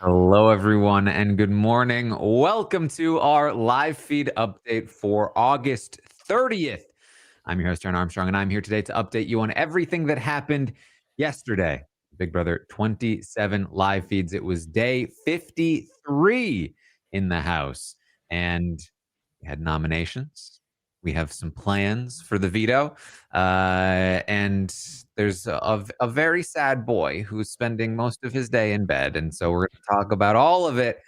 Hello, everyone, and good morning. Welcome to our live feed update for August 30th. I'm your host, Taran Armstrong, and I'm here today to update you on everything that happened yesterday. Big Brother 27 live feeds. It was day 53 in the house, and we had nominations. We have some plans for the veto, and there's a very sad boy who's spending most of his day in bed, and so we're going to talk about all of it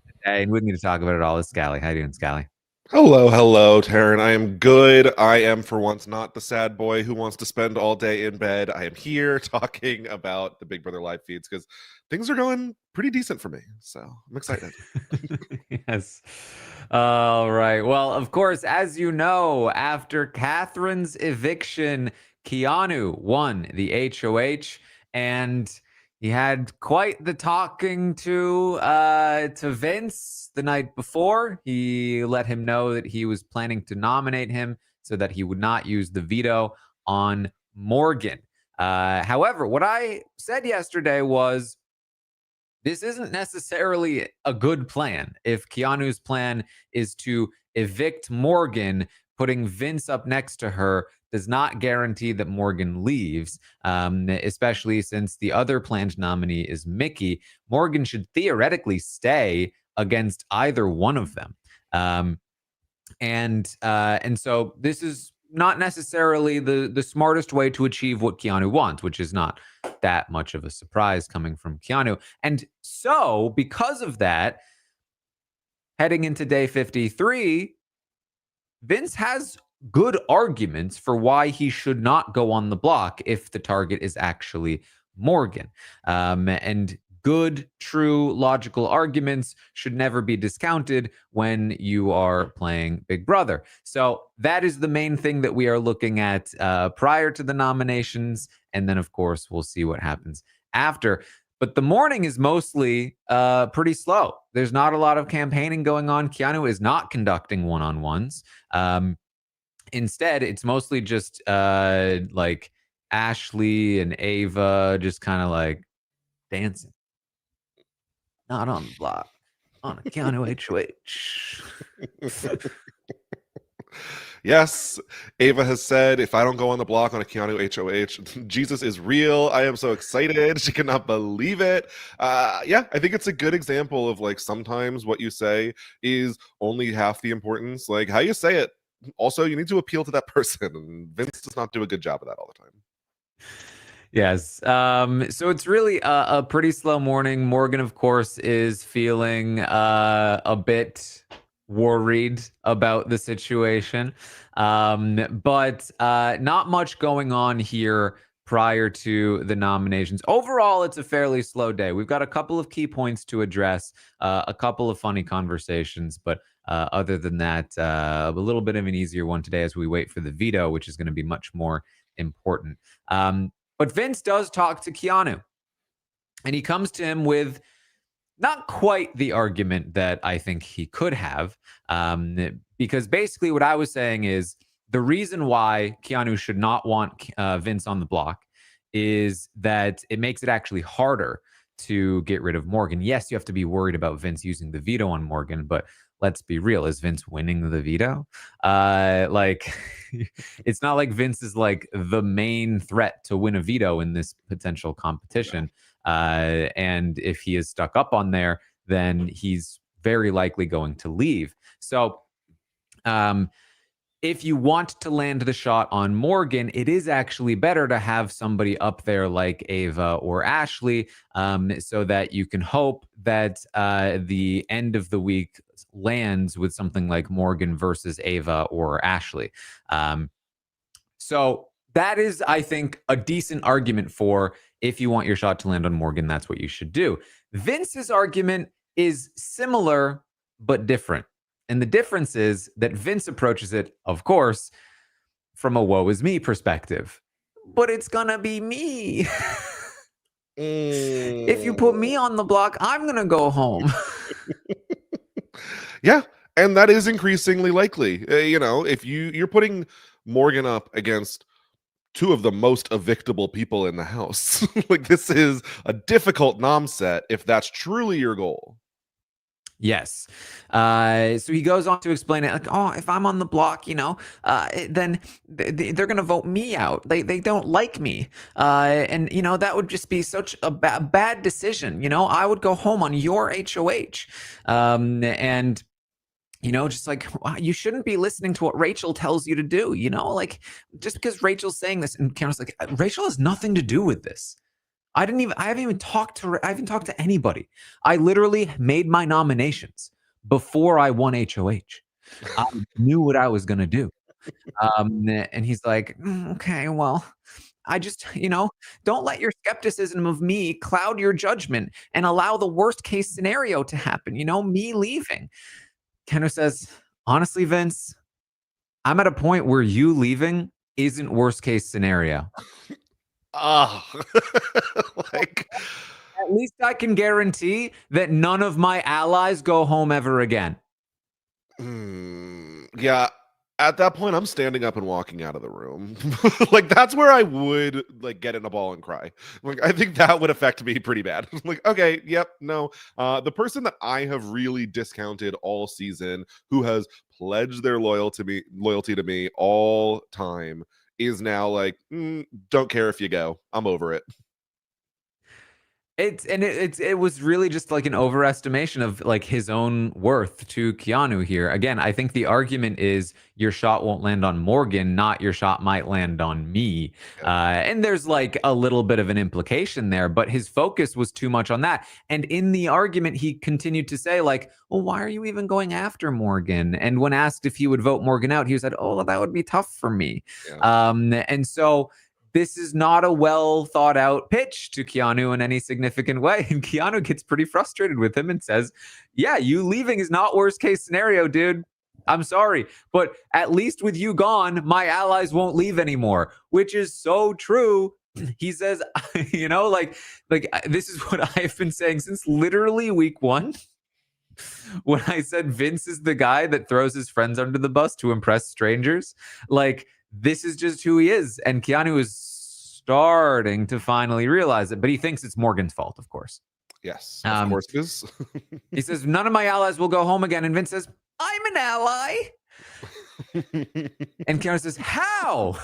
today. And with me to talk about it all is Scally. How you doing, Scally? Hello, Taran. I am good. I am, for once, not the sad boy who wants to spend all day in bed. I am here talking about the Big Brother live feeds because things are going pretty decent for me. So I'm excited. Yes. All right. Well, of course, as you know, after Catherine's eviction, Keanu won the HOH, and he had quite the talking to Vince the night before. He let him know that he was planning to nominate him so that he would not use the veto on Morgan. However, what I said yesterday was this isn't necessarily a good plan. If Keanu's plan is to evict Morgan, putting Vince up next to her does not guarantee that Morgan leaves, especially since the other planned nominee is Mickey. Morgan should theoretically stay against either one of them. And so this is not necessarily the smartest way to achieve what Keanu wants, which is not that much of a surprise coming from Keanu. And so, because of that, heading into day 53, Vince has good arguments for why he should not go on the block if the target is actually Morgan. And good, true, logical arguments should never be discounted when you are playing Big Brother. So that is the main thing that we are looking at prior to the nominations. And then, of course, we'll see what happens after. But the morning is mostly pretty slow. There's not a lot of campaigning going on. Keanu is not conducting one-on-ones. Instead, it's mostly just like Ashley and Ava just kind of like dancing. Not on the block, on a Keanu HOH. Yes, Ava has said, if I don't go on the block on a Keanu HOH, Jesus is real. I am so excited. She cannot believe it. Yeah, I think it's a good example of like sometimes what you say is only half the importance. Like how you say it. Also, you need to appeal to that person. And Vince does not do a good job of that all the time. Yes. So it's really a pretty slow morning. Morgan, of course, is feeling a bit worried about the situation. But not much going on here prior to the nominations. Overall, it's a fairly slow day. We've got a couple of key points to address, a couple of funny conversations, but other than that, a little bit of an easier one today as we wait for the veto, which is going to be much more important. But Vince does talk to Keanu, and he comes to him with not quite the argument that I think he could have, because basically what I was saying is the reason why Keanu should not want Vince on the block is that it makes it actually harder to get rid of Morgan. Yes, you have to be worried about Vince using the veto on Morgan, but let's be real. Is Vince winning the veto? Like, it's not like Vince is like the main threat to win a veto in this potential competition. And if he is stuck up on there, then he's very likely going to leave. So, if you want to land the shot on Morgan, it is actually better to have somebody up there like Ava or Ashley, so that you can hope that the end of the week lands with something like Morgan versus Ava or Ashley. So that is, I think, a decent argument for if you want your shot to land on Morgan, that's what you should do. Vince's argument is similar but different. And the difference is that Vince approaches it, of course, from a woe is me perspective. But it's gonna be me. If you put me on the block, I'm gonna go home. Yeah, and that is increasingly likely. If you're putting Morgan up against two of the most evictable people in the house. Like, this is a difficult nom set if that's truly your goal. Yes. So he goes on to explain it like, oh, if I'm on the block, then they're going to vote me out. They don't like me. And, that would just be such a bad decision. I would go home on your HOH. And just like, you shouldn't be listening to what Rachel tells you to do, like just because Rachel's saying this. And Karen's like, Rachel has nothing to do with this. I haven't talked to anybody. I literally made my nominations before I won HOH. I knew what I was going to do. And he's like, okay, well, I just, don't let your skepticism of me cloud your judgment and allow the worst case scenario to happen, me leaving. Keanu says, honestly, Vince, I'm at a point where you leaving isn't worst case scenario. Like, at least I can guarantee that none of my allies go home ever again. Yeah, at that point, I'm standing up and walking out of the room. Like, that's where I would like get in a ball and cry. Like, I think that would affect me pretty bad. Like, okay, yep, no. The person that I have really discounted all season, who has pledged their loyalty to me all time, is now like, don't care if you go. I'm over it. It was really just like an overestimation of like his own worth to Keanu here. Again, I think the argument is your shot won't land on Morgan, not your shot might land on me. And there's like a little bit of an implication there, but his focus was too much on that. And in the argument, he continued to say like, well, why are you even going after Morgan? And when asked if he would vote Morgan out, he said, oh, well, that would be tough for me. Yeah. And so this is not a well thought out pitch to Keanu in any significant way. And Keanu gets pretty frustrated with him and says, yeah, you leaving is not worst case scenario, dude. I'm sorry, but at least with you gone, my allies won't leave anymore, which is so true. He says, like this is what I've been saying since literally week 1. When I said Vince is the guy that throws his friends under the bus to impress strangers, like, this is just who he is. And Keanu is starting to finally realize it, but he thinks it's Morgan's fault, of course. Yes, of course it is. He says, none of my allies will go home again. And Vince says, I'm an ally. And Keanu says, how?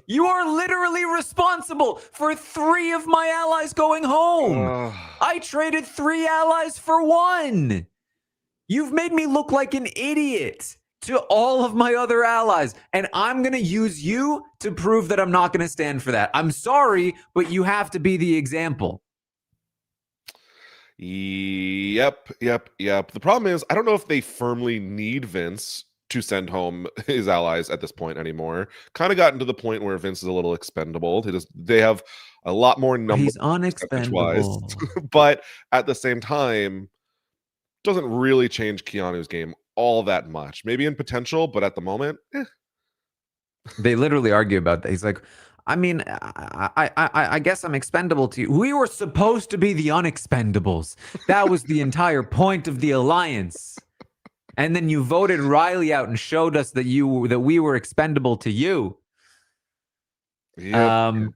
You are literally responsible for 3 of my allies going home. I traded 3 allies for 1. You've made me look like an idiot to all of my other allies, and I'm going to use you to prove that I'm not going to stand for that. I'm sorry, but you have to be the example. Yep. The problem is, I don't know if they firmly need Vince to send home his allies at this point anymore. Kind of gotten to the point where Vince is a little expendable. They have a lot more numbers. He's unexpendable. But at the same time, doesn't really change Keanu's game all that much. Maybe in potential, but at the moment, They literally argue about that. He's like, I mean, I guess I'm expendable to you. We were supposed to be the unexpendables. That was the entire point of the alliance. And then you voted Riley out and showed us that we were expendable to you. Yep.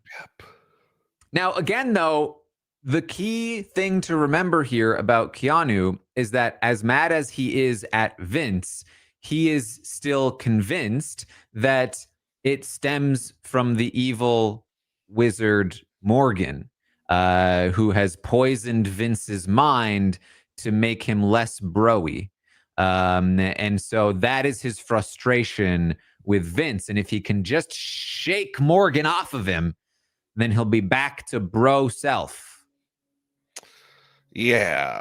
Now, again, though, the key thing to remember here about Keanu is that as mad as he is at Vince, he is still convinced that it stems from the evil wizard Morgan, who has poisoned Vince's mind to make him less broy. And so that is his frustration with Vince. And if he can just shake Morgan off of him, then he'll be back to bro self. Yeah,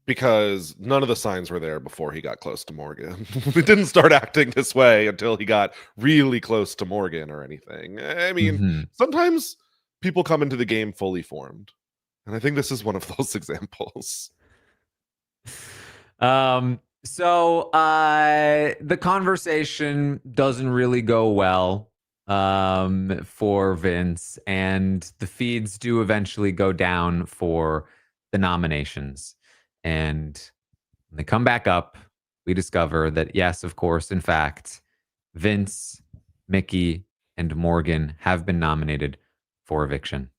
because none of the signs were there before he got close to Morgan. He didn't start acting this way until he got really close to Morgan or anything. I mean, sometimes people come into the game fully formed. And I think this is one of those examples. So the conversation doesn't really go well for Vince, and the feeds do eventually go down for the nominations. And when they come back up, we discover that, yes, of course, in fact, Vince, Mickey, and Morgan have been nominated for eviction.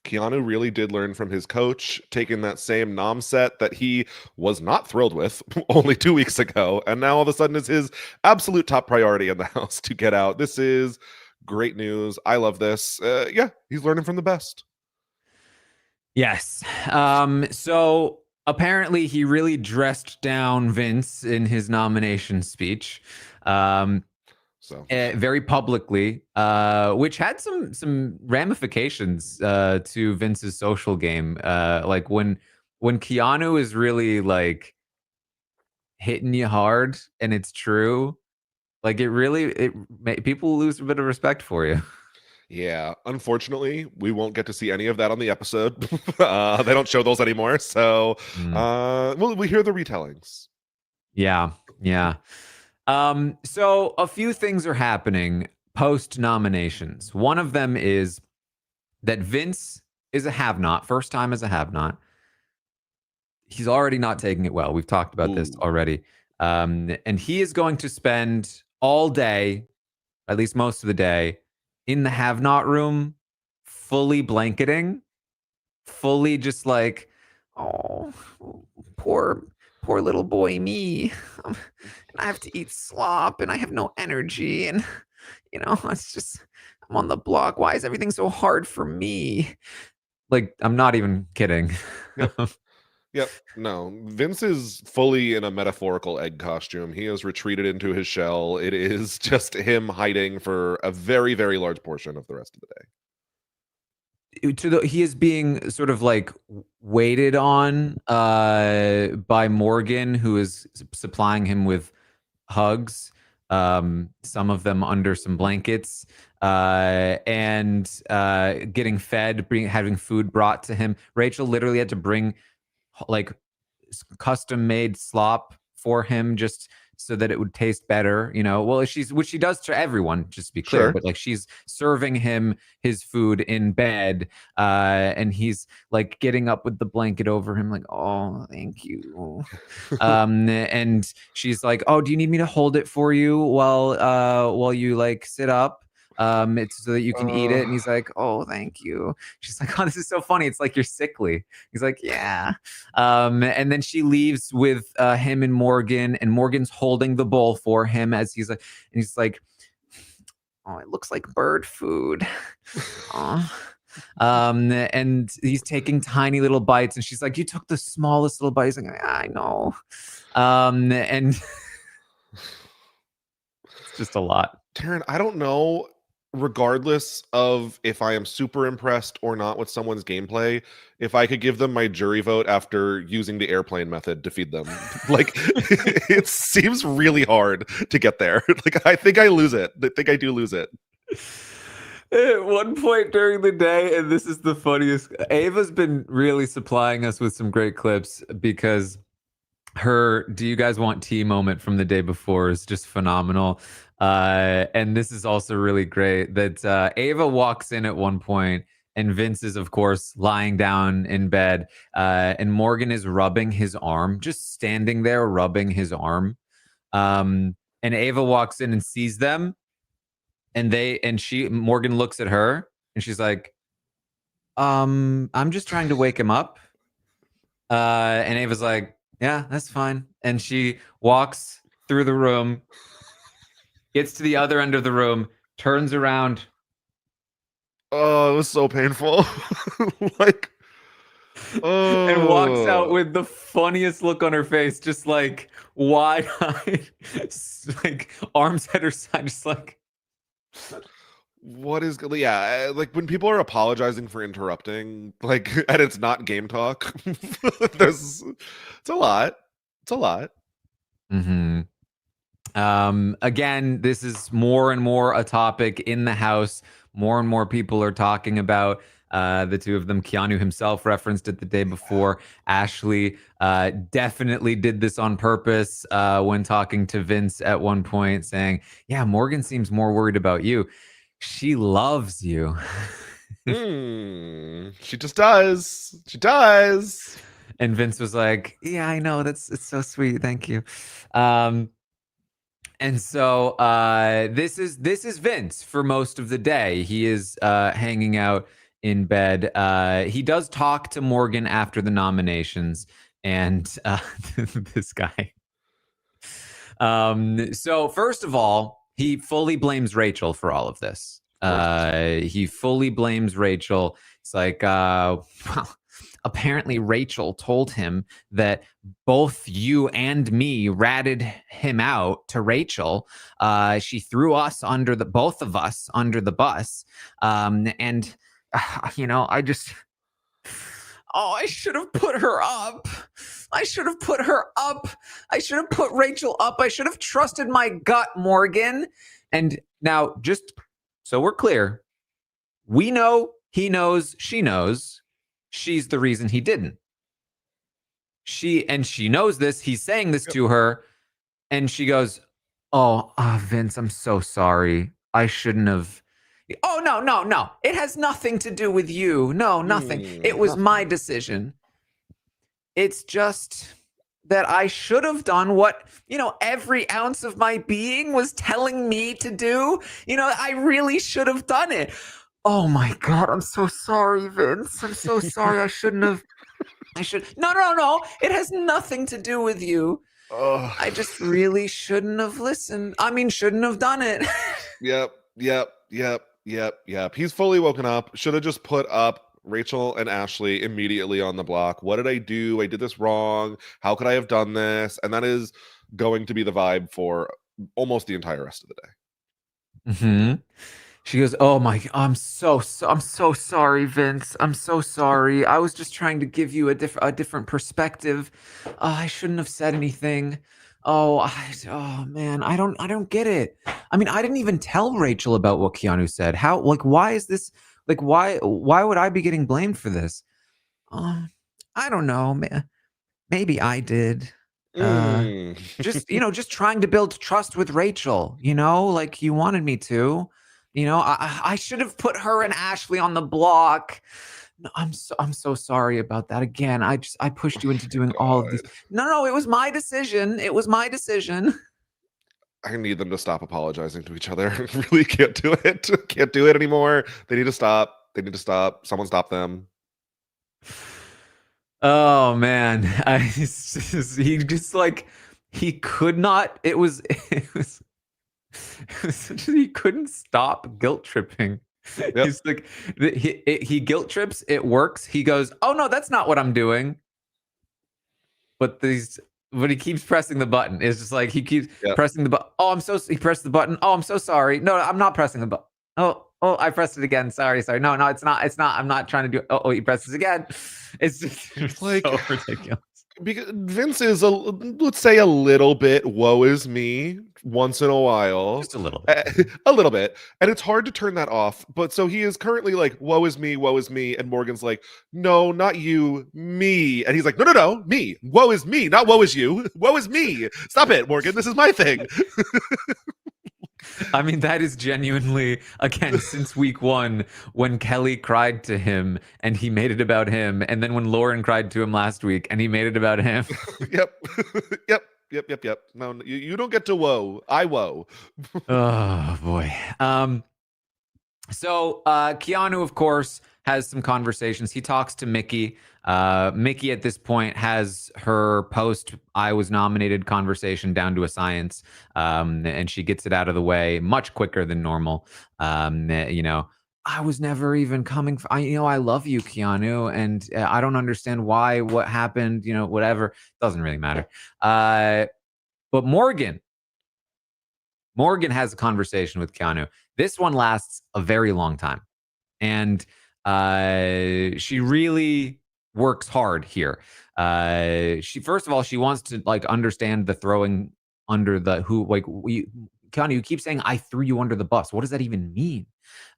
Keanu really did learn from his coach, taking that same nom set that he was not thrilled with only 2 weeks ago, and now all of a sudden is his absolute top priority in the house to get out. This is great news. I love this. Yeah, he's learning from the best. Yes. So apparently he really dressed down Vince in his nomination speech. Very publicly, which had some ramifications to Vince's social game. Like when Keanu is really like hitting you hard and it's true, like people lose a bit of respect for you. Yeah, unfortunately, we won't get to see any of that on the episode. They don't show those anymore, so well, we hear the retellings. Yeah. So a few things are happening post nominations. One of them is that Vince is a have-not, first time as a have-not. He's already not taking it well. We've talked about this already. And he is going to spend all day, at least most of the day, in the have-not room, fully blanketing, fully just like, oh, poor little boy me. And I have to eat slop and I have no energy. And, it's just, I'm on the block. Why is everything so hard for me? Like, I'm not even kidding. Yep. No, Vince is fully in a metaphorical egg costume. He has retreated into his shell. It is just him hiding for a very, very large portion of the rest of the day. He is being sort of like waited on by Morgan, who is supplying him with hugs, some of them under some blankets, and getting fed, having food brought to him. Rachel literally had to bring like custom made slop for him just so that it would taste better, well, which she does to everyone, just to be clear. Sure. But like, she's serving him his food in bed, and he's like getting up with the blanket over him, like, oh, thank you. And she's like, oh, do you need me to hold it for you while you like sit up? It's so that you can eat it. And he's like, oh, thank you. She's like, oh, this is so funny. It's like you're sickly. He's like, yeah. And then she leaves with him and Morgan's holding the bowl for him as he's like, oh, it looks like bird food. And he's taking tiny little bites, and she's like, you took the smallest little bite. He's like, I know. And it's just a lot. Taran, I don't know, regardless of if I am super impressed or not with someone's gameplay, if I could give them my jury vote after using the airplane method to feed them. Like, it seems really hard to get there. Like, I think I lose it. I think I do lose it. At one point during the day, and this is the funniest, Ava's been really supplying us with some great clips because her "Do you guys want tea?" moment from the day before is just phenomenal. And this is also really great that Ava walks in at one point, and Vince is, of course, lying down in bed, and Morgan is rubbing his arm, just standing there rubbing his arm. And Ava walks in and sees them, and Morgan looks at her, and she's like, I'm just trying to wake him up. And Ava's like, yeah, that's fine. And she walks through the room, gets to the other end of the room, turns around. Oh, it was so painful. Like, and walks out with the funniest look on her face, just like wide-eyed, like arms at her side, just like, what is, yeah, like when people are apologizing for interrupting, like, and it's not game talk, it's a lot. It's a lot. Again, this is more and more a topic in the house. More and more people are talking about the two of them. Keanu himself referenced it the day before. Ashley definitely did this on purpose when talking to Vince at one point, saying, yeah, Morgan seems more worried about you. She loves you. She just does. She does. And Vince was like, yeah, I know. It's so sweet. Thank you. And so this is Vince for most of the day. He is hanging out in bed. He does talk to Morgan after the nominations, and this guy. So first of all, he fully blames Rachel for all of this. He fully blames Rachel. It's like, well, apparently Rachel told him that both you and me ratted him out to Rachel. She threw us under both of us under the bus. And I just, I should have put her up. I should have put her up. I should have put Rachel up. I should have trusted my gut, Morgan. And now, just so we're clear, we know, he knows, she knows, she's the reason he didn't. She knows this. He's saying this to her, and she goes, "Oh, Vince, I'm so sorry. I shouldn't have." Oh, no. It has nothing to do with you. No, nothing. It was my decision. It's just that I should have done what, every ounce of my being was telling me to do. I really should have done it. Oh my God, I'm so sorry, Vince. I'm so sorry. I shouldn't have. No. It has nothing to do with you. I just really shouldn't have listened. I mean, shouldn't have done it. Yep. He's fully woken up. Should have just put up Rachel and Ashley immediately on the block. What did I do? I did this wrong. How could I have done this? And that is going to be the vibe for almost the entire rest of the day. Mm-hmm. She goes, "Oh my, I'm so sorry, Vince. I'm so sorry. I was just trying to give you a different perspective. I shouldn't have said anything. Oh man, I don't get it. I mean, I didn't even tell Rachel about what Keanu said. How, why is this, why would I be getting blamed for this? I don't know. Maybe I did. Just trying to build trust with Rachel, like you wanted me to. I should have put her and Ashley on the block. No, I'm so sorry about that. Again, I pushed you into doing all of these. No, it was my decision. It was my decision. I need them to stop apologizing to each other. I really can't do it. Can't do it anymore. They need to stop. Someone stop them. Oh man, he could not. It was he couldn't stop guilt tripping. Yep. He's like, he guilt trips. It works. He goes, "Oh no, that's not what I'm doing." But he keeps pressing the button. It's just like he keeps pressing the button. Oh, he pressed the button. Oh, I'm so sorry. No, I'm not pressing the button. Oh, I pressed it again. Sorry. No, it's not. I'm not trying to do it. Oh, he presses again. It's just like so ridiculous. Because Vince is let's say a little bit woe is me once in a while. Just a little bit. A little bit. And it's hard to turn that off. But so he is currently like, woe is me. And Morgan's like, no, not you, me. And he's like, no, me. Woe is me, not woe is you. Woe is me. Stop it, Morgan. This is my thing. I mean, that is genuinely, again, since week 1, when Kelly cried to him and he made it about him. And then when Lauren cried to him last week and he made it about him. Yep. No, you don't get to woe. I woe. Oh, boy. So Keanu, of course, has some conversations. He talks to Mickey. Mickey at this point has her post I was nominated conversation down to a science, and she gets it out of the way much quicker than normal. I was never even coming. I love you, Keanu, and I don't understand what happened. Whatever, doesn't really matter. But Morgan has a conversation with Keanu. This one lasts a very long time, and she really works hard here. First of all, she wants to understand the throwing under the Keanu, you keep saying I threw you under the bus. What does that even mean?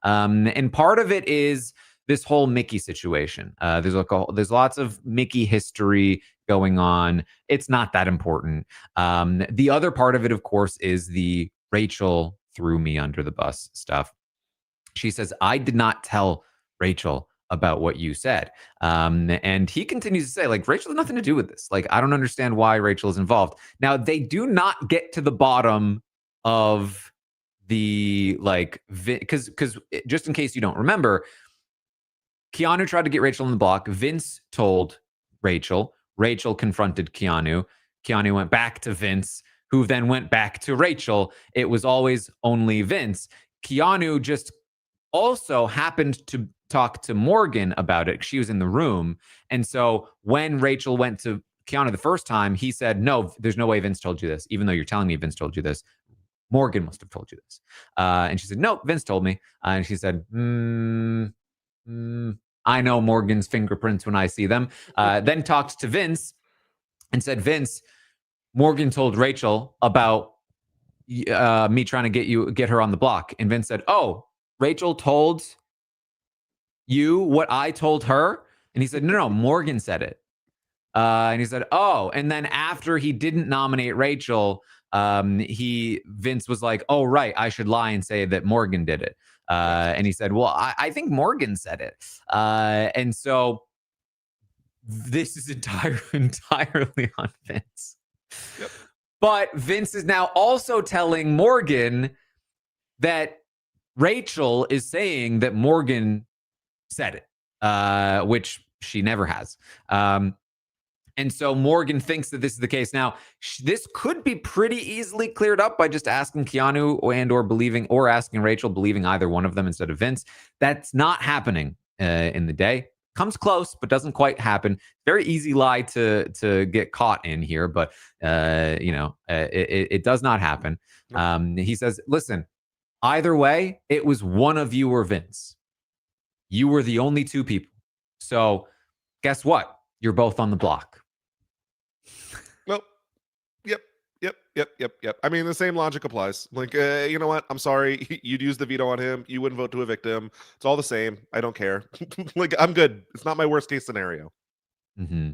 And part of it is this whole Mickey situation. There's lots of Mickey history going on. It's not that important. The other part of it, of course, is the Rachel threw me under the bus stuff. She says, I did not tell Rachel about what you said. And he continues to say, Rachel has nothing to do with this. I don't understand why Rachel is involved. Now, they do not get to the bottom of the like, because just in case you don't remember, Keanu tried to get Rachel on the block. Vince told Rachel. Rachel confronted Keanu. Keanu went back to Vince, who then went back to Rachel. It was always only Vince. Keanu just also happened to talk to Morgan about it. She was in the room. And so when Rachel went to Keanu the first time, he said, no, there's no way Vince told you this, even though you're telling me Vince told you this. Morgan must have told you this. And she said, no, Vince told me. And she said, I know Morgan's fingerprints when I see them. Then talked to Vince and said, Vince, Morgan told Rachel about me trying to get her on the block. And Vince said, oh, Rachel told you what I told her? And he said, no, Morgan said it. And he said, oh. And then after he didn't nominate Rachel, Vince was like, oh, right, I should lie and say that Morgan did it. And he said, well, I think Morgan said it. And so this is entirely on Vince. Yep. But Vince is now also telling Morgan that Rachel is saying that Morgan said it, which she never has. And so Morgan thinks that this is the case. Now, this could be pretty easily cleared up by just asking Keanu or asking Rachel, believing either one of them instead of Vince. That's not happening in the day. Comes close, but doesn't quite happen. Very easy lie to get caught in here, but it does not happen. He says, listen, either way, it was one of you or Vince. You were the only two people. So guess what? You're both on the block. Well, yep. I mean, the same logic applies. Like, you know what? I'm sorry. You'd use the veto on him. You wouldn't vote to evict him. It's all the same. I don't care. Like, I'm good. It's not my worst case scenario. Mm-hmm.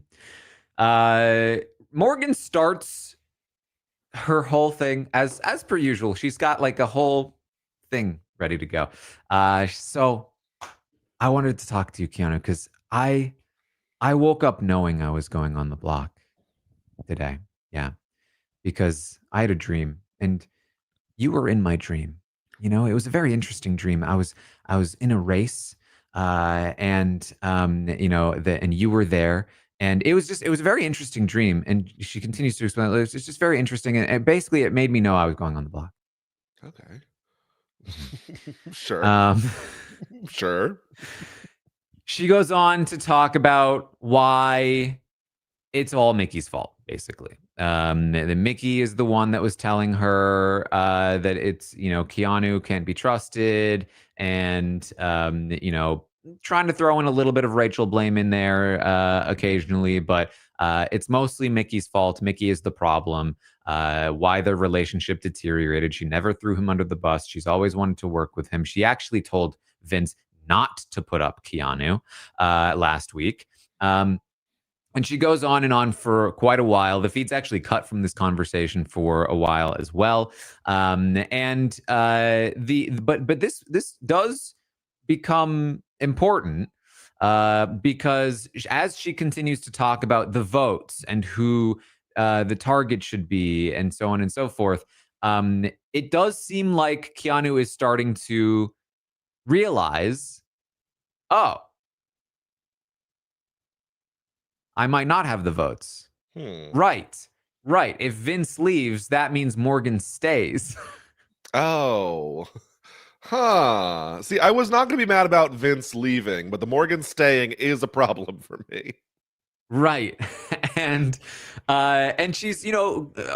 Morgan starts her whole thing as per usual. She's got like a whole thing ready to go. So I wanted to talk to you, Keanu, because I woke up knowing I was going on the block today. Yeah. Because I had a dream and you were in my dream. You know, it was a very interesting dream. I was in a race and you were there. And it was a very interesting dream. And she continues to explain, it's just very interesting. And basically it made me know I was going on the block. Okay. Sure. Sure. She goes on to talk about why it's all Mickey's fault, basically. That Mickey is the one that was telling her that it's, Keanu can't be trusted and, trying to throw in a little bit of Rachel blame in there occasionally, but it's mostly Mickey's fault. Mickey is the problem. Why their relationship deteriorated. She never threw him under the bus. She's always wanted to work with him. She actually told Vince not to put up Keanu last week. And she goes on and on for quite a while. The feed's actually cut from this conversation for a while as well. But this does become important because as she continues to talk about the votes and who the target should be and so on and so forth, it does seem like Keanu is starting to realize, oh, I might not have the votes. Right. If Vince leaves, that means Morgan stays. Oh. Huh. See, I was not going to be mad about Vince leaving, but the Morgan staying is a problem for me. Right. And she's,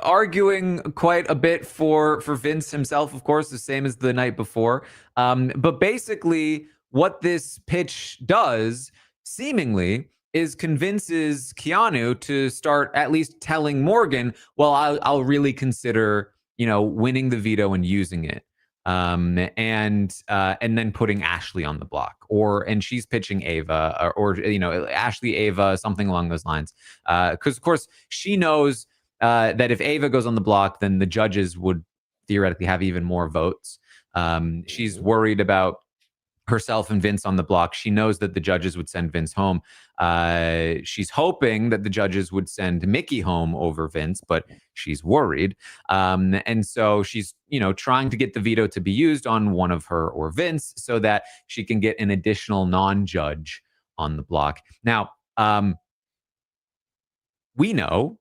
arguing quite a bit for Vince himself, of course, the same as the night before. But basically what this pitch does, seemingly, is convinces Keanu to start at least telling Morgan, well, I'll really consider, winning the veto and using it. And then putting Ashley on the block, and she's pitching Ava or Ashley, Ava, something along those lines. Because of course she knows that if Ava goes on the block, then the judges would theoretically have even more votes. She's worried about herself and Vince on the block. She knows that the judges would send Vince home. She's hoping that the judges would send Mickey home over Vince, but she's worried. And so she's, trying to get the veto to be used on one of her or Vince so that she can get an additional non-judge on the block. Now, we know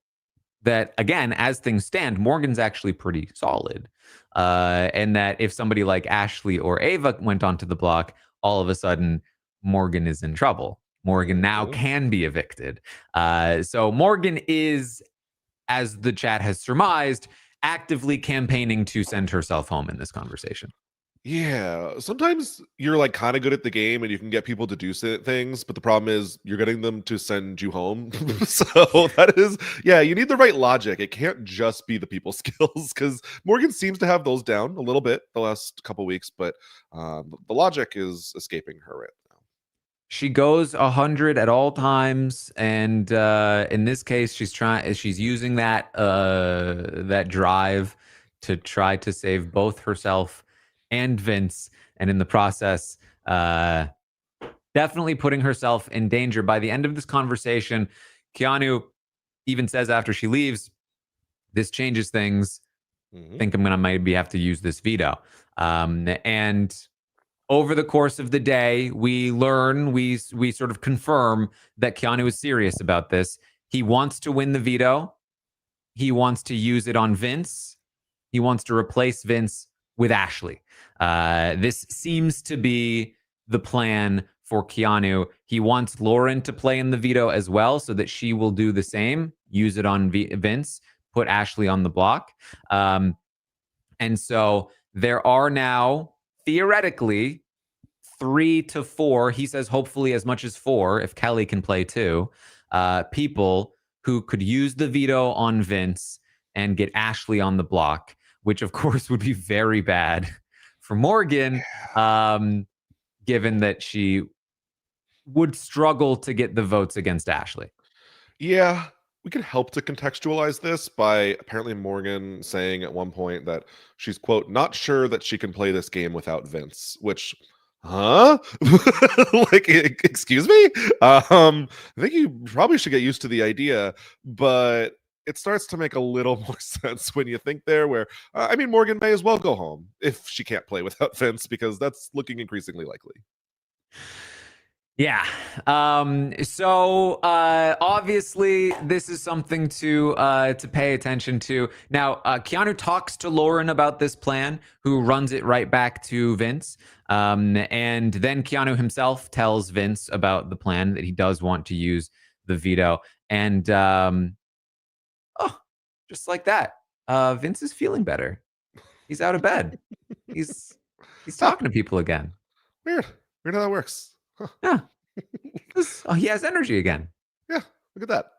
that, again, as things stand, Morgan's actually pretty solid. And that if somebody like Ashley or Ava went onto the block, all of a sudden, Morgan is in trouble. Morgan now can be evicted. So Morgan is, as the chat has surmised, actively campaigning to send herself home in this conversation. Yeah, sometimes you're like kind of good at the game and you can get people to do things, but the problem is you're getting them to send you home. So that is, yeah, you need the right logic. It can't just be the people skills, because Morgan seems to have those down a little bit the last couple weeks, but the logic is escaping her right now. She goes 100 at all times, and in this case, she's using that drive to try to save both herself and Vince, and in the process, definitely putting herself in danger. By the end of this conversation, Keanu even says after she leaves, "This changes things. I think I'm gonna maybe have to use this veto." And over the course of the day, we learn, we sort of confirm that Keanu is serious about this. He wants to win the veto. He wants to use it on Vince. He wants to replace Vince with Ashley. This seems to be the plan for Keanu. He wants Lauren to play in the veto as well, so that she will do the same, use it on Vince, put Ashley on the block. And so there are now, theoretically, 3 to 4, he says hopefully as much as 4, if Kelly can play too, people who could use the veto on Vince and get Ashley on the block, which of course would be very bad for Morgan, given that she would struggle to get the votes against Ashley. Yeah, we could help to contextualize this by apparently Morgan saying at one point that she's, quote, not sure that she can play this game without Vince, which, like, excuse me? I think you probably should get used to the idea, but it starts to make a little more sense when you think there, where, Morgan may as well go home if she can't play without Vince, because that's looking increasingly likely. Yeah. So obviously this is something to pay attention to. Now, Keanu talks to Lauren about this plan, who runs it right back to Vince. And then Keanu himself tells Vince about the plan, that he does want to use the veto. And just like that, Vince is feeling better. He's out of bed. He's talking to people again. Weird how that works. Huh. Yeah. He has energy again. Yeah, look at that.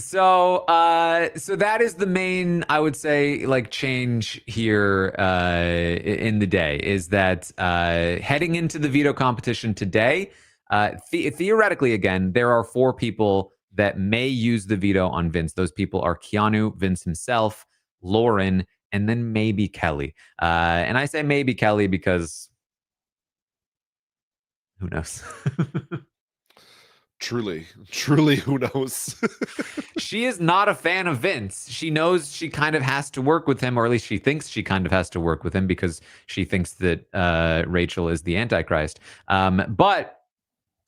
So that is the main, I would say, like, change here in the day, is that heading into the veto competition today, theoretically, again, there are 4 people that may use the veto on Vince. Those people are Keanu, Vince himself, Lauren, and then maybe Kelly. And I say maybe Kelly because who knows? Truly, who knows? She is not a fan of Vince. She knows she kind of has to work with him, or at least she thinks she kind of has to work with him, because she thinks that Rachel is the Antichrist. But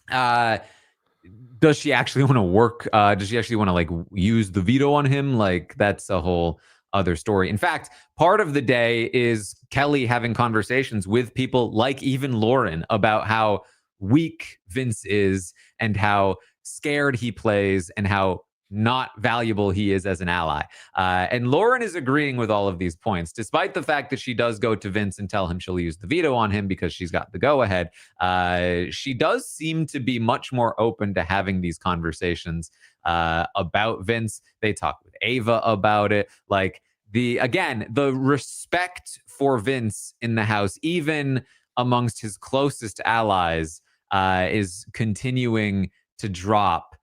does she actually want to work? Does she actually want to, like, use the veto on him? Like, that's a whole other story. In fact, part of the day is Kelly having conversations with people like even Lauren about how weak Vince is, and how scared he plays, and how not valuable he is as an ally. And Lauren is agreeing with all of these points, despite the fact that she does go to Vince and tell him she'll use the veto on him because she's got the go-ahead. She does seem to be much more open to having these conversations about Vince. They talk with Ava about it. Like, the respect for Vince in the house, even amongst his closest allies, is continuing to drop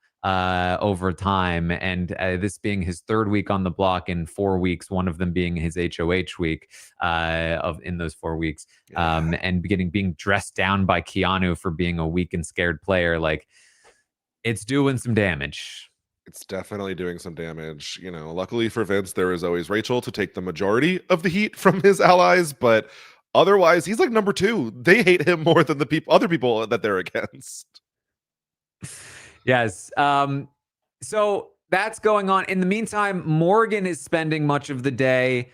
over time. And this being his third week on the block in 4 weeks, one of them being his HOH week in those 4 weeks, and being dressed down by Keanu for being a weak and scared player. Like, it's doing some damage. It's definitely doing some damage. You know, luckily for Vince, there is always Rachel to take the majority of the heat from his allies, but otherwise, he's like number 2. They hate him more than the other people that they're against. Yes. So that's going on. In the meantime, Morgan is spending much of the day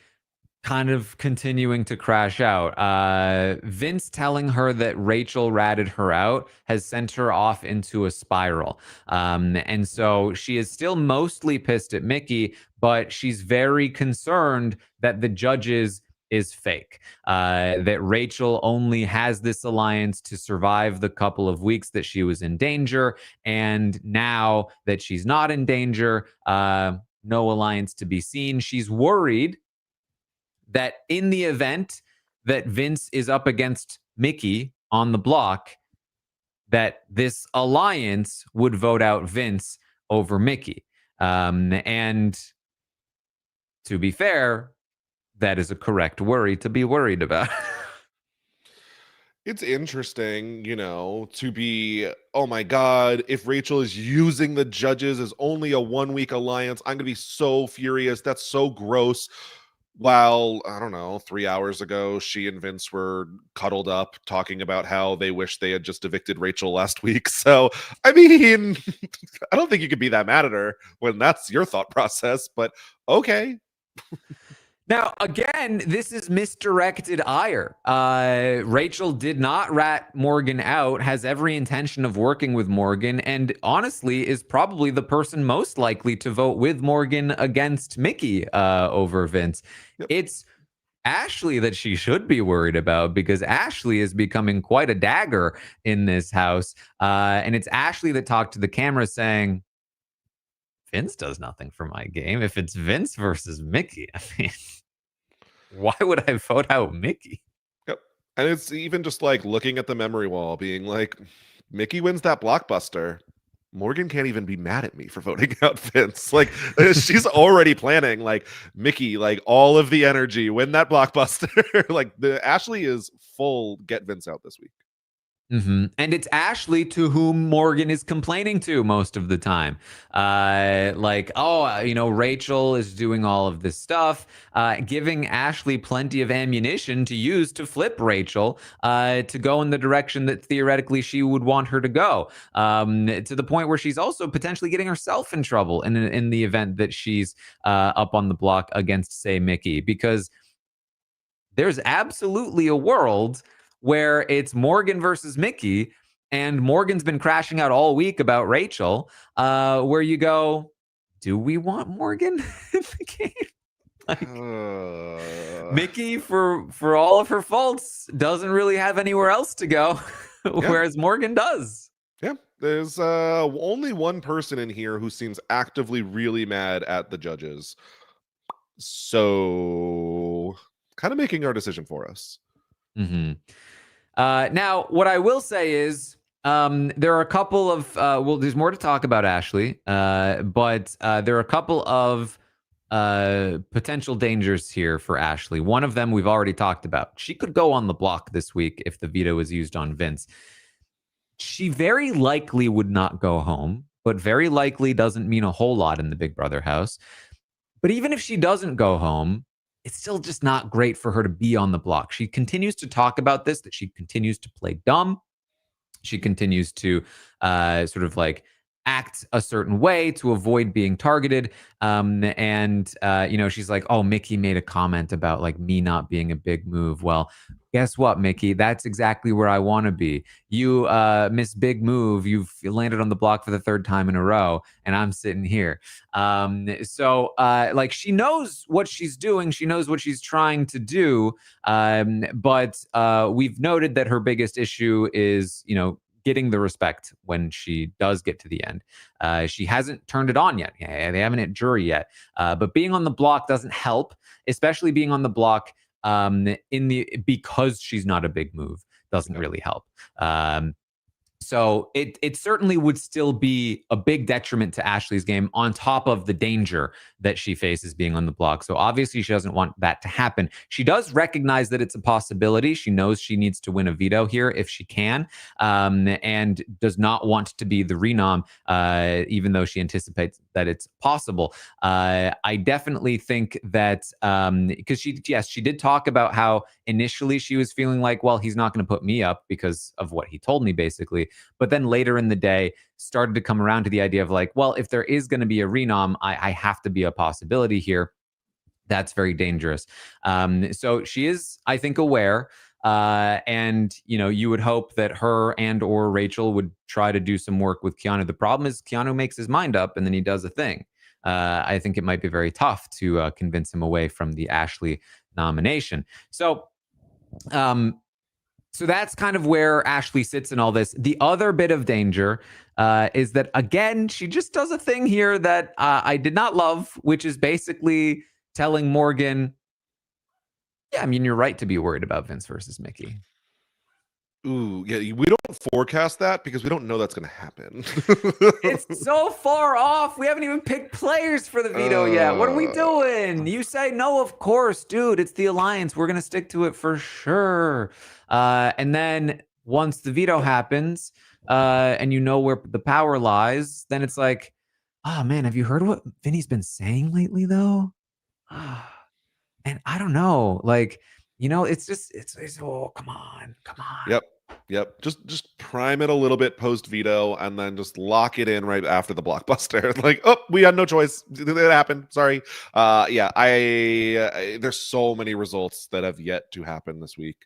kind of continuing to crash out. Vince telling her that Rachel ratted her out has sent her off into a spiral. And so she is still mostly pissed at Mickey, but she's very concerned that the judges is fake, that Rachel only has this alliance to survive the couple of weeks that she was in danger. And now that she's not in danger, no alliance to be seen. She's worried that in the event that Vince is up against Mickey on the block, that this alliance would vote out Vince over Mickey. And to be fair, that is a correct worry to be worried about. It's interesting, you know, to be, oh my God, if Rachel is using the judges as only a 1-week alliance, I'm going to be so furious. That's so gross. While, I don't know, 3 hours ago, she and Vince were cuddled up talking about how they wish they had just evicted Rachel last week. So, I mean, I don't think you could be that mad at her when that's your thought process, but okay. Now, again, this is misdirected ire. Rachel did not rat Morgan out, has every intention of working with Morgan, and honestly is probably the person most likely to vote with Morgan against Mickey over Vince. Yep. It's Ashley that she should be worried about, because Ashley is becoming quite a dagger in this house. And it's Ashley that talked to the camera saying, Vince does nothing for my game. If it's Vince versus Mickey, I mean, why would I vote out Mickey? Yep. And it's even just like looking at the memory wall, being like, Mickey wins that blockbuster. Morgan can't even be mad at me for voting out Vince. Like, she's already planning, like, Mickey, like, all of the energy, win that blockbuster. Like, the Ashley is full get Vince out this week. Mm-hmm. And it's Ashley to whom Morgan is complaining to most of the time. Rachel is doing all of this stuff, giving Ashley plenty of ammunition to use to flip Rachel to go in the direction that theoretically she would want her to go, to the point where she's also potentially getting herself in trouble in the event that she's up on the block against, say, Mickey, because there's absolutely a world where it's Morgan versus Mickey, and Morgan's been crashing out all week about Rachel, where you go, do we want Morgan in the game? Like, Mickey, for all of her faults, doesn't really have anywhere else to go, whereas Morgan does. Yeah, there's only one person in here who seems actively really mad at the judges. So, kind of making our decision for us. Mm-hmm. Now, what I will say is there are a couple of, there's more to talk about Ashley, but there are a couple of potential dangers here for Ashley. One of them we've already talked about. She could go on the block this week if the veto is used on Vince. She very likely would not go home, but very likely doesn't mean a whole lot in the Big Brother house. But even if she doesn't go home, it's still just not great for her to be on the block. She continues to talk about this, that she continues to play dumb. She continues to sort of like act a certain way to avoid being targeted. She's like, oh, Mickey made a comment about like me not being a big move. Well, guess what, Mickey? That's exactly where I want to be. You, Miss Big Move, you've landed on the block for the third time in a row, and I'm sitting here. She knows what she's doing. She knows what she's trying to do. But we've noted that her biggest issue is, getting the respect when she does get to the end. She hasn't turned it on yet. They haven't hit jury yet. But being on the block doesn't help, especially being on the block because she's not a big move doesn't really help. So it certainly would still be a big detriment to Ashley's game on top of the danger that she faces being on the block. So obviously she doesn't want that to happen. She does recognize that it's a possibility. She knows she needs to win a veto here if she can, and does not want to be the renom, even though she anticipates that it's possible. I definitely think that because she did talk about how initially she was feeling like, well, he's not going to put me up because of what he told me, basically. But then later in the day, started to come around to the idea of like, well, if there is going to be a renom, I have to be a possibility here. That's very dangerous. So she is, I think, aware. And you would hope that her and or Rachel would try to do some work with Keanu. The problem is Keanu makes his mind up and then he does a thing. I think it might be very tough to convince him away from the Ashley nomination. So that's kind of where Ashley sits in all this. The other bit of danger is that, again, she just does a thing here that I did not love, which is basically telling Morgan, yeah, I mean, you're right to be worried about Vince versus Mickey. Ooh, yeah, we don't forecast that because we don't know that's going to happen. It's so far off. We haven't even picked players for the veto yet. What are we doing? You say, no, of course, dude, it's the alliance. We're going to stick to it for sure. And then once the veto happens and you know where the power lies, then it's like, oh, man, have you heard what Vinny's been saying lately, though? And I don't know. Like, it's just, it's oh, come on. Yep. Just prime it a little bit post veto and then just lock it in right after the blockbuster. Like, oh, we had no choice. It happened. Sorry. Yeah, there's so many results that have yet to happen this week.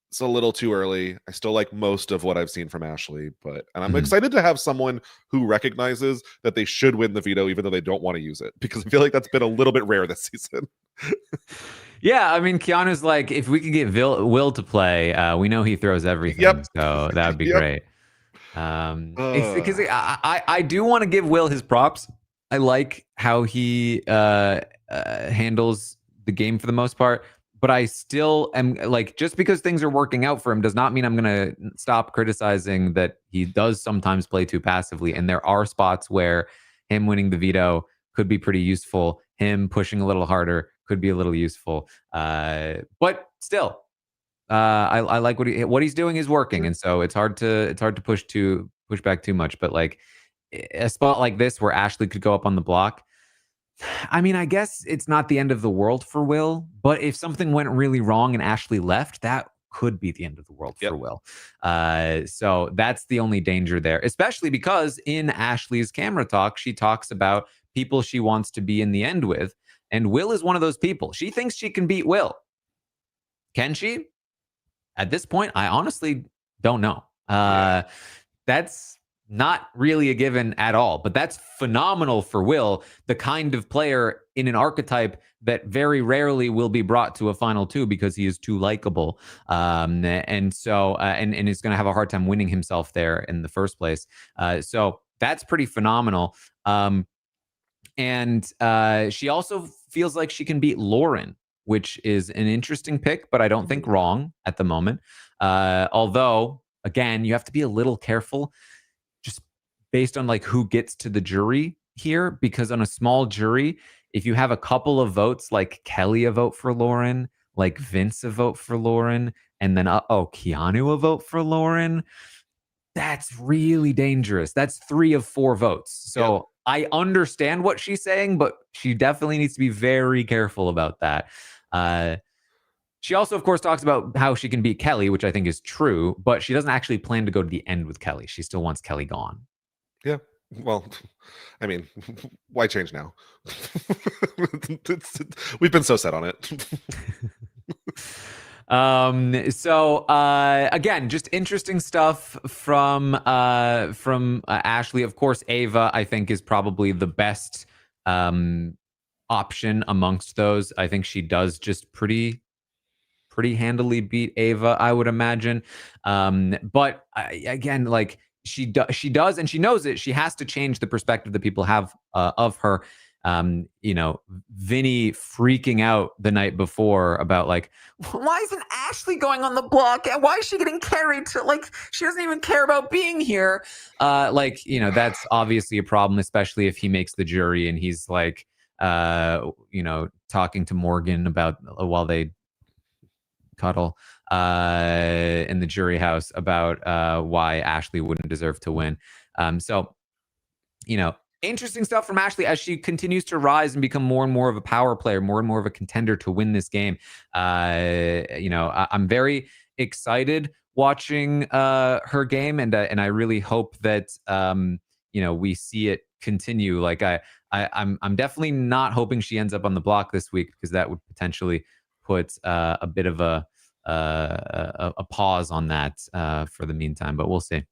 It's a little too early. I still like most of what I've seen from Ashley, and I'm excited to have someone who recognizes that they should win the veto even though they don't want to use it, because I feel like that's been a little bit rare this season. Yeah, I mean, Keanu's like, if we could get Will to play, we know he throws everything. Yep. So that would be great. It's because I do want to give Will his props. I like how he handles the game for the most part, but I still am like, just because things are working out for him does not mean I'm going to stop criticizing that he does sometimes play too passively. And there are spots where him winning the veto could be pretty useful. Him pushing a little harder could be a little useful. But still, I like what he's doing is working, and so it's hard to push back too much. But like a spot like this where Ashley could go up on the block, I mean, I guess it's not the end of the world for Will, but if something went really wrong and Ashley left, that could be the end of the world for Will. So that's the only danger there, especially because in Ashley's camera talk, she talks about people she wants to be in the end with. And Will is one of those people. She thinks she can beat Will. Can she? At this point, I honestly don't know. That's not really a given at all, but that's phenomenal for Will, the kind of player in an archetype that very rarely will be brought to a final two because he is too likable. And so, and is going to have a hard time winning himself there in the first place. So that's pretty phenomenal. And she also feels like she can beat Lauren, which is an interesting pick, but I don't think wrong at the moment. Although, again, you have to be a little careful just based on like who gets to the jury here, because on a small jury, if you have a couple of votes, like Kelly a vote for Lauren, like Vince a vote for Lauren, and then Keanu a vote for Lauren, that's really dangerous. That's 3 of 4 votes. So I understand what she's saying, but she definitely needs to be very careful about that. She also, of course, talks about how she can beat Kelly, which I think is true, but she doesn't actually plan to go to the end with Kelly. She still wants Kelly gone. Yeah. Well, I mean, why change now? We've been so set on it. So again, just interesting stuff from Ashley. Of course, Ava, I think, is probably the best option amongst those. I think she does just pretty handily beat Ava, I would imagine. But again, like she does, and she knows it. She has to change the perspective that people have of her. You know, Vinny freaking out the night before about like, why isn't Ashley going on the block? And why is she getting carried to, like, she doesn't even care about being here. Like, you know, that's obviously a problem, especially if he makes the jury and he's like, you know, talking to Morgan about while they cuddle in the jury house about why Ashley wouldn't deserve to win. So, you know, interesting stuff from Ashley as she continues to rise and become more and more of a power player, more and more of a contender to win this game. You know, I'm very excited watching her game, and I really hope that you know, we see it continue. Like I'm definitely not hoping she ends up on the block this week, because that would potentially put a bit of a pause on that for the meantime. But we'll see.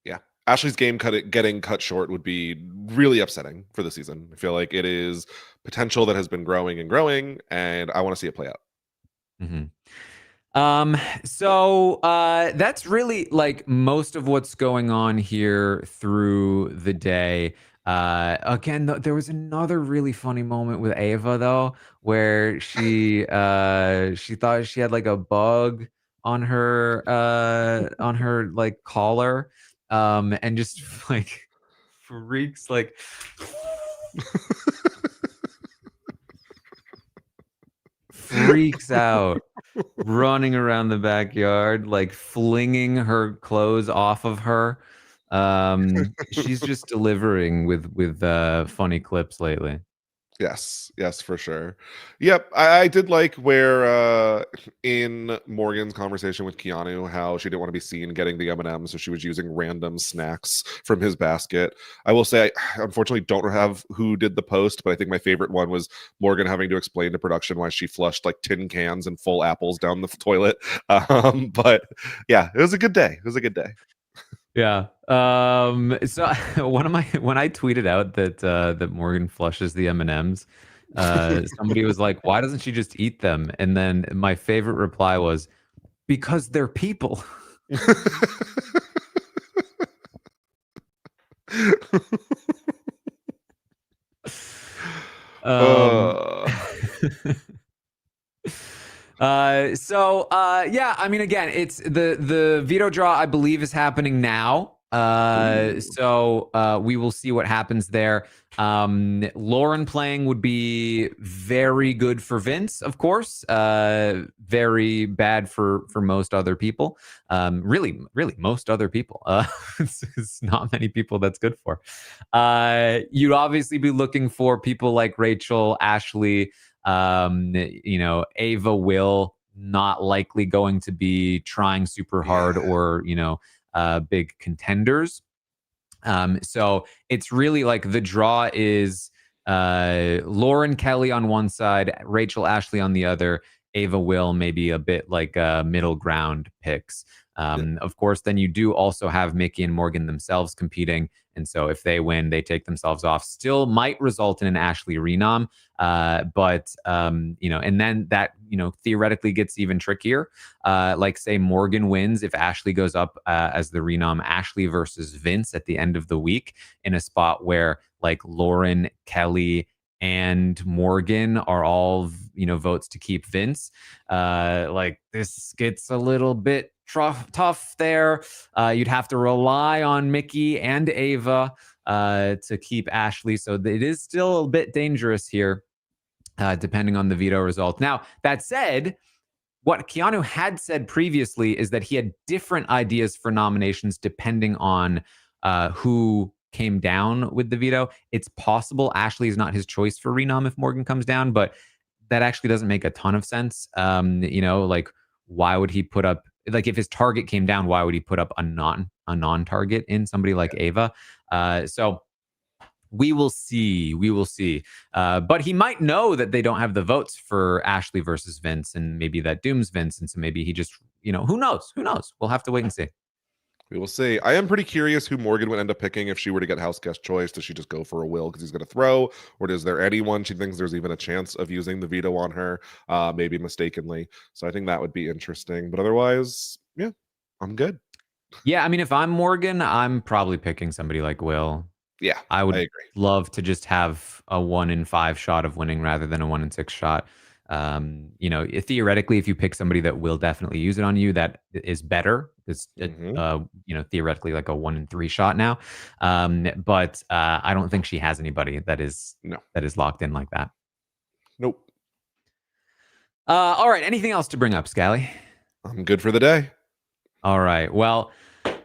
Yeah. Ashley's game getting cut short would be really upsetting for the season. I feel like it is potential that has been growing and growing, and I want to see it play out. Mm-hmm. So that's really like most of what's going on here through the day. Again, there was another really funny moment with Ava though, where she thought she had like a bug on her like collar, and just like freaks like freaks out, running around the backyard, like flinging her clothes off of her. She's just delivering with funny clips lately. Yes, for sure. Yep, I did like where in Morgan's conversation with Keanu, how she didn't want to be seen getting the M&Ms, so she was using random snacks from his basket. I will say, I unfortunately don't have who did the post, but I think my favorite one was Morgan having to explain to production why she flushed like tin cans and full apples down the toilet. But yeah, it was a good day. It was a good day. Yeah. So when I tweeted out that that Morgan flushes the M&Ms, somebody was like, "Why doesn't she just eat them?" And then my favorite reply was, "Because they're people." Um, uh, yeah, I mean, again, it's the veto draw, I believe, is happening now. So we will see what happens there. Lauren playing would be very good for Vince, of course. Very bad for most other people. Really most other people. It's not many people that's good for. You'd obviously be looking for people like Rachel, Ashley, you know, Ava, Will, not likely going to be trying super hard, or, you know, big contenders. So it's really like the draw is Lauren, Kelly on one side, Rachel, Ashley on the other, Ava, Will, maybe a bit like middle ground picks. Of course, then you do also have Mickey and Morgan themselves competing. And so if they win, they take themselves off. Still might result in an Ashley renom. But, you know, and then that, you know, theoretically gets even trickier. Like, say Morgan wins, if Ashley goes up as the renom, Ashley versus Vince at the end of the week, in a spot where like Lauren, Kelly, and Morgan are all, you know, votes to keep Vince. Like, this gets a little bit tough there. You'd have to rely on Mickey and Ava to keep Ashley. So it is still a bit dangerous here, depending on the veto result. Now, that said, what Keanu had said previously is that he had different ideas for nominations depending on who came down with the veto. It's possible Ashley is not his choice for renom if Morgan comes down, but that actually doesn't make a ton of sense. You know, like, why would he put up, like, if his target came down, why would he put up a non-target in somebody like Ava? So we will see. We will see. But he might know that they don't have the votes for Ashley versus Vince, and maybe that dooms Vince. And so maybe he just, you know, who knows? Who knows? We'll have to wait and see. We will see. I am pretty curious who Morgan would end up picking if she were to get house guest choice. Does she just go for a Will because he's going to throw, or is there anyone she thinks there's even a chance of using the veto on her, maybe mistakenly? So I think that would be interesting. But otherwise, yeah, I'm good. Yeah, I mean, if I'm Morgan, I'm probably picking somebody like Will. Yeah, I I would agree. love to just have a 1 in 5 shot of winning rather than a 1 in 6 shot. Theoretically, if you pick somebody that will definitely use it on you, that is better. It's, theoretically like a 1 in 3 shot now. But I don't think she has anybody that is No. locked in like that. Nope. All right. Anything else to bring up, Scally? I'm good for the day. All right. Well,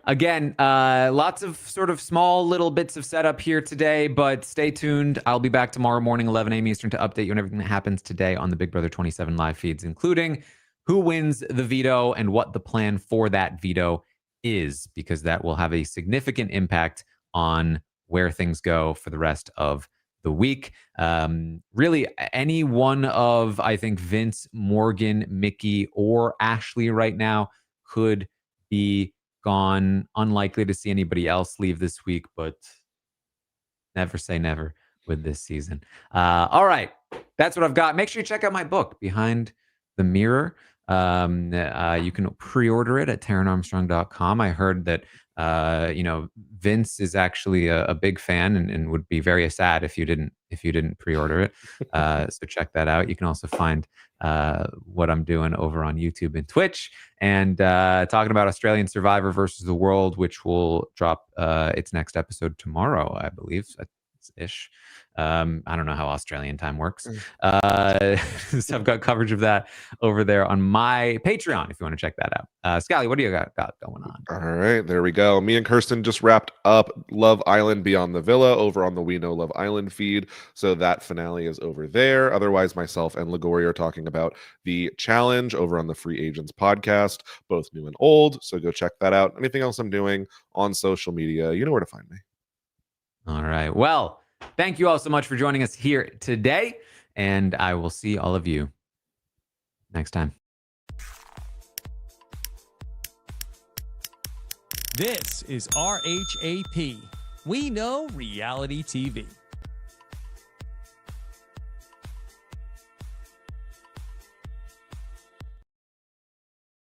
again, lots of sort of small little bits of setup here today, but stay tuned. I'll be back tomorrow morning, 11 a.m. Eastern, to update you on everything that happens today on the Big Brother 27 live feeds, including who wins the veto and what the plan for that veto is, because that will have a significant impact on where things go for the rest of the week. Really, any one of, I think, Vince, Morgan, Mickey, or Ashley right now could be gone. Unlikely to see anybody else leave this week, but never say never with this season. All right. That's what I've got. Make sure you check out my book, Behind the Mirror. You can pre-order it at taranarmstrong.com. I heard that Vince is actually a big fan and would be very sad if you didn't pre-order it. So check that out. You can also find what I'm doing over on YouTube and Twitch, and talking about Australian Survivor versus the World, which will drop its next episode tomorrow, I believe. Ish. I don't know how Australian time works. So I've got coverage of that over there on my Patreon if you want to check that out. Scally, what do you got going on? All right, there we go. Me and Kirsten just wrapped up Love Island Beyond the Villa over on the We Know Love Island feed. So that finale is over there. Otherwise, myself and Ligori are talking about the challenge over on the Free Agents podcast, both new and old. So go check that out. Anything else I'm doing on social media, you know where to find me. All right. Well, thank you all so much for joining us here today, and I will see all of you next time. This is RHAP. We know reality TV.